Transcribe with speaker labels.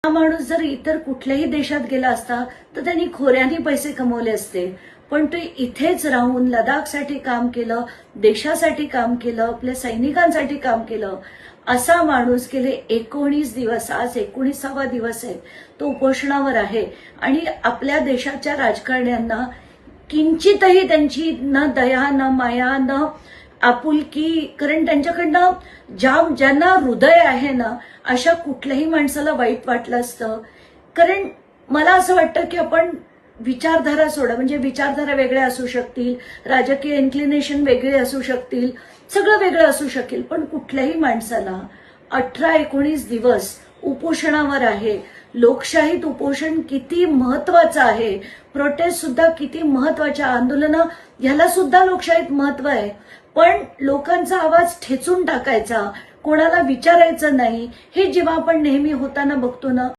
Speaker 1: हा माणूस जर इतर कुठल्याही देशात गेला असता तर त्यांनी खोऱ्याने पैसे कमवले असते, पण तो इथेच राहून लडाखसाठी काम केलं, देशासाठी काम केलं, आपल्या सैनिकांसाठी काम केलं. असा माणूस गेले 19 दिवस, आज 19वा दिवस आहे, तो उपोषणावर आहे. आणि आपल्या देशाच्या राजकारण्यांना किंचितही त्यांची न दया, न माया, न आपुलकी, कारण त्यांच्याकडनं ज्यांना हृदय आहे ना, अशा कुठल्याही माणसाला वाईट वाटलं असतं. कारण मला असं वाटतं की आपण विचारधारा सोडा, म्हणजे विचारधारा वेगळ्या असू शकतील, राजकीय इन्क्लिनेशन वेगळे असू शकतील, सगळं वेगळं असू शकेल, पण कुठल्याही माणसाला 18-19 दिवस उपोषणावर आहे. लोकशाहीत उपोषण किती महत्वाचं आहे, प्रोटेस्ट सुद्धा किती महत्वाच्या, आंदोलनं ह्याला सुद्धा लोकशाहीत महत्व आहे. पण लोकांचा आवाज ठेचून टाकायचा, कोणाला विचारायचं नाही, हे जेव्हा आपण नेहमी होताना बघतो ना,